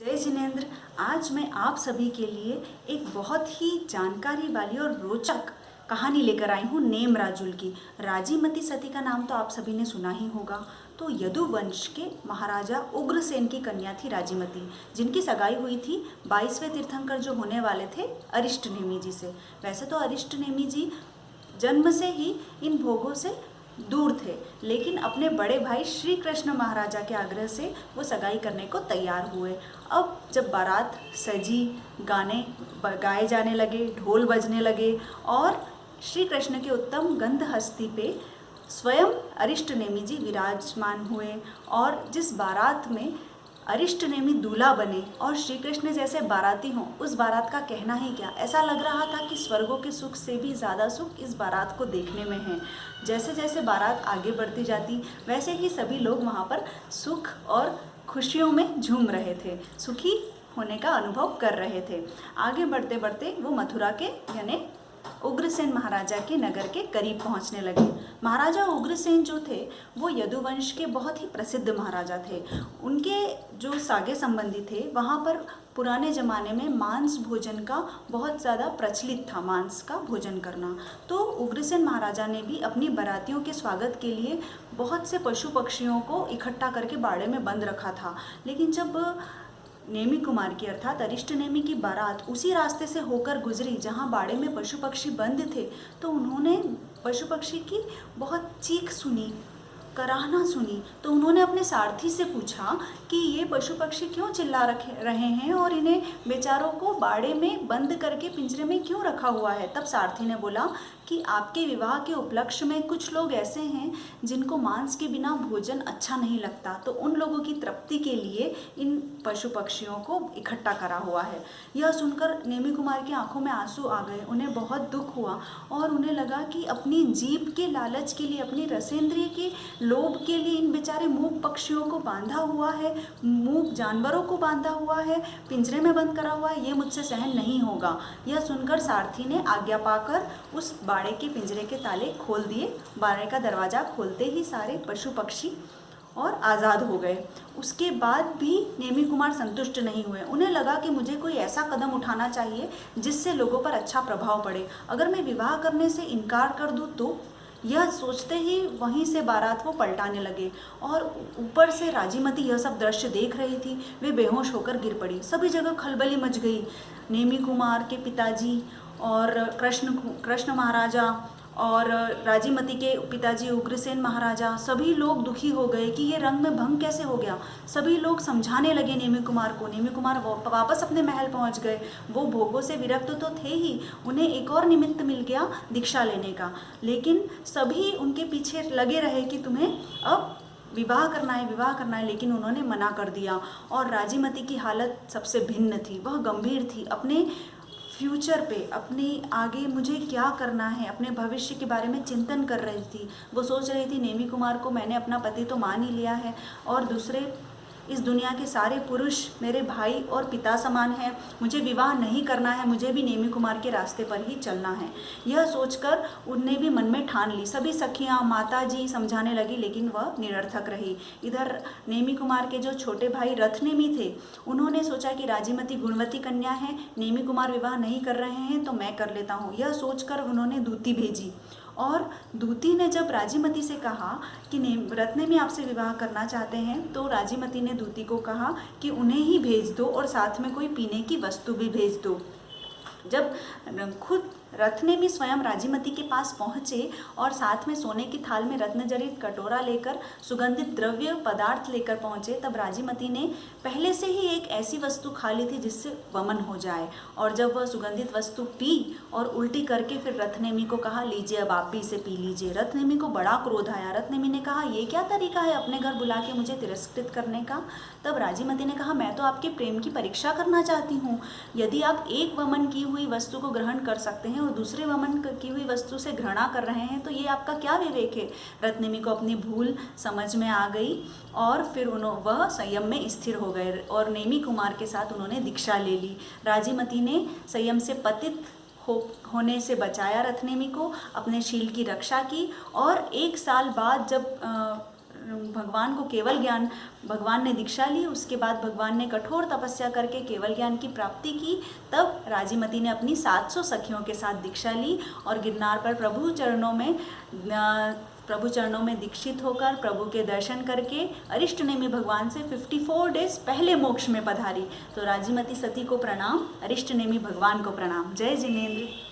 जय जिनेंद्र। आज मैं आप सभी के लिए एक बहुत ही जानकारी वाली और रोचक कहानी लेकर आई हूँ नेम राजुल की। राजीमती सती का नाम तो आप सभी ने सुना ही होगा। तो यदुवंश के महाराजा उग्रसेन की कन्या थी राजीमती, जिनकी सगाई हुई थी 22वें तीर्थंकर जो होने वाले थे अरिष्टनेमी जी से। वैसे तो अरिष्टनेमी जी जन्म से ही इन भोगों से दूर थे, लेकिन अपने बड़े भाई श्री कृष्ण महाराजा के आग्रह से वो सगाई करने को तैयार हुए। अब जब बारात सजी, गाने गाए जाने लगे, ढोल बजने लगे और श्री कृष्ण के उत्तम गंध हस्ती पे स्वयं अरिष्टनेमी जी विराजमान हुए और जिस बारात में अरिष्टनेमी दूल्हा बने और श्री कृष्ण जैसे बाराती हों, उस बारात का कहना ही क्या। ऐसा लग रहा था कि स्वर्गों के सुख से भी ज़्यादा सुख इस बारात को देखने में है। जैसे जैसे बारात आगे बढ़ती जाती वैसे ही सभी लोग वहाँ पर सुख और खुशियों में झूम रहे थे, सुखी होने का अनुभव कर रहे थे। आगे बढ़ते बढ़ते वो मथुरा के यानी उग्रसेन महाराजा के नगर के करीब पहुंचने लगे। महाराजा उग्रसेन जो थे वो यदुवंश के बहुत ही प्रसिद्ध महाराजा थे। उनके जो सागे संबंधी थे वहाँ पर पुराने ज़माने में मांस भोजन का बहुत ज़्यादा प्रचलित था, मांस का भोजन करना। तो उग्रसेन महाराजा ने भी अपनी बारातियों के स्वागत के लिए बहुत से पशु पक्षियों को इकट्ठा करके बाड़े में बंद रखा था। लेकिन जब नेमी कुमार की अर्थात अरिष्टनेमी की बारात उसी रास्ते से होकर गुजरी जहाँ बाड़े में पशु पक्षी बंद थे, तो उन्होंने पशु पक्षी की बहुत चीख सुनी, कराहना सुनी। तो उन्होंने अपने सारथी से पूछा कि ये पशु पक्षी क्यों चिल्ला रहे हैं और इन्हें बेचारों को बाड़े में बंद करके पिंजरे में क्यों रखा हुआ है। तब सारथी ने बोला कि आपके विवाह के उपलक्ष्य में कुछ लोग ऐसे हैं जिनको मांस के बिना भोजन अच्छा नहीं लगता, तो उन लोगों की तृप्ति के लिए इन पशु पक्षियों को इकट्ठा करा हुआ है। यह सुनकर नेमी कुमार की आंखों में आंसू आ गए। उन्हें बहुत दुख हुआ और उन्हें लगा कि अपनी जीभ के लालच के लिए, अपनी रसेंद्रिय के लोभ के लिए इन बेचारे मूक पक्षियों को बांधा हुआ है, मूक जानवरों को बांधा हुआ है, पिंजरे में बंद करा हुआ है, ये मुझसे सहन नहीं होगा। यह सुनकर सारथी ने आज्ञा पाकर उस बाड़े के पिंजरे के ताले खोल दिए। बाड़े का दरवाज़ा खोलते ही सारे पशु पक्षी और आज़ाद हो गए। उसके बाद भी नेमी कुमार संतुष्ट नहीं हुए। उन्हें लगा कि मुझे कोई ऐसा कदम उठाना चाहिए जिससे लोगों पर अच्छा प्रभाव पड़े। अगर मैं विवाह करने से इनकार कर दूँ तो। यह सोचते ही वहीं से बारात वो पलटाने लगे और ऊपर से राजीमती यह सब दृश्य देख रही थी। वे बेहोश होकर गिर पड़ी। सभी जगह खलबली मच गई। नेमी कुमार के पिताजी और कृष्ण महाराजा और राजीमती के पिताजी उग्रसेन महाराजा सभी लोग दुखी हो गए कि ये रंग में भंग कैसे हो गया। सभी लोग समझाने लगे नेमी कुमार को। नेमी कुमार वापस अपने महल पहुंच गए। वो भोगों से विरक्त तो थे ही, उन्हें एक और निमित्त मिल गया दीक्षा लेने का। लेकिन सभी उनके पीछे लगे रहे कि तुम्हें अब विवाह करना है, विवाह करना है, लेकिन उन्होंने मना कर दिया। और राजीमती की हालत सबसे भिन्न थी, वह गंभीर थी। अपने फ्यूचर पे, अपने आगे मुझे क्या करना है, अपने भविष्य के बारे में चिंतन कर रही थी। वो सोच रही थी नेमी कुमार को मैंने अपना पति तो मान ही लिया है और दूसरे इस दुनिया के सारे पुरुष मेरे भाई और पिता समान हैं, मुझे विवाह नहीं करना है, मुझे भी नेमी कुमार के रास्ते पर ही चलना है। यह सोचकर उनने भी मन में ठान ली। सभी सखियाँ, माता जी समझाने लगी, लेकिन वह निरर्थक रही। इधर नेमी कुमार के जो छोटे भाई रथनेमी थे, उन्होंने सोचा कि राजीमती गुणवती कन्या है, नेमी कुमार विवाह नहीं कर रहे हैं तो मैं कर लेता हूँ। यह सोचकर उन्होंने दूती भेजी और दूती ने जब राजीमती से कहा कि रत्नेमी आपसे विवाह करना चाहते हैं, तो राजीमती ने दूती को कहा कि उन्हें ही भेज दो और साथ में कोई पीने की वस्तु भी भेज दो। जब खुद रत्नेमी स्वयं राजीमती के पास पहुँचे और साथ में सोने की थाल में रत्नजड़ित कटोरा लेकर सुगंधित द्रव्य पदार्थ लेकर पहुँचे, तब राजीमती ने पहले से ही एक ऐसी वस्तु खा ली थी जिससे वमन हो जाए। और जब वह सुगंधित वस्तु पी और उल्टी करके फिर रत्नेमी को कहा लीजिए अब आप भी इसे पी लीजिए। रत्नेमी को बड़ा क्रोध आया। रत्नेमी ने कहा ये क्या तरीका है अपने घर बुला के मुझे तिरस्कृत करने का। तब राजीमती ने कहा मैं तो आपके प्रेम की परीक्षा करना चाहती हूँ। यदि आप एक वमन की हुई वस्तु को ग्रहण कर सकते हैं और दूसरे वमन की हुई वस्तु से घृणा कर रहे हैं, तो ये आपका क्या विवेक है। रत्नेमी को अपनी भूल समझ में आ गई और फिर वह संयम में स्थिर हो गए और नेमी कुमार के साथ उन्होंने दीक्षा ले ली। राजीमती ने संयम से पतित होने से बचाया रत्नेमी को, अपने शील की रक्षा की और 1 साल बाद जब भगवान को केवल ज्ञान, भगवान ने दीक्षा ली, उसके बाद भगवान ने कठोर तपस्या करके केवल ज्ञान की प्राप्ति की। तब राजीमती ने अपनी 700 सखियों के साथ दीक्षा ली और गिरनार पर प्रभु चरणों में दीक्षित होकर प्रभु के दर्शन करके अरिष्ट नेमि भगवान से 54 डेज पहले मोक्ष में पधारी। तो राजीमती सती को प्रणाम, अरिष्ट नेमि भगवान को प्रणाम। जय जिनेन्द्र।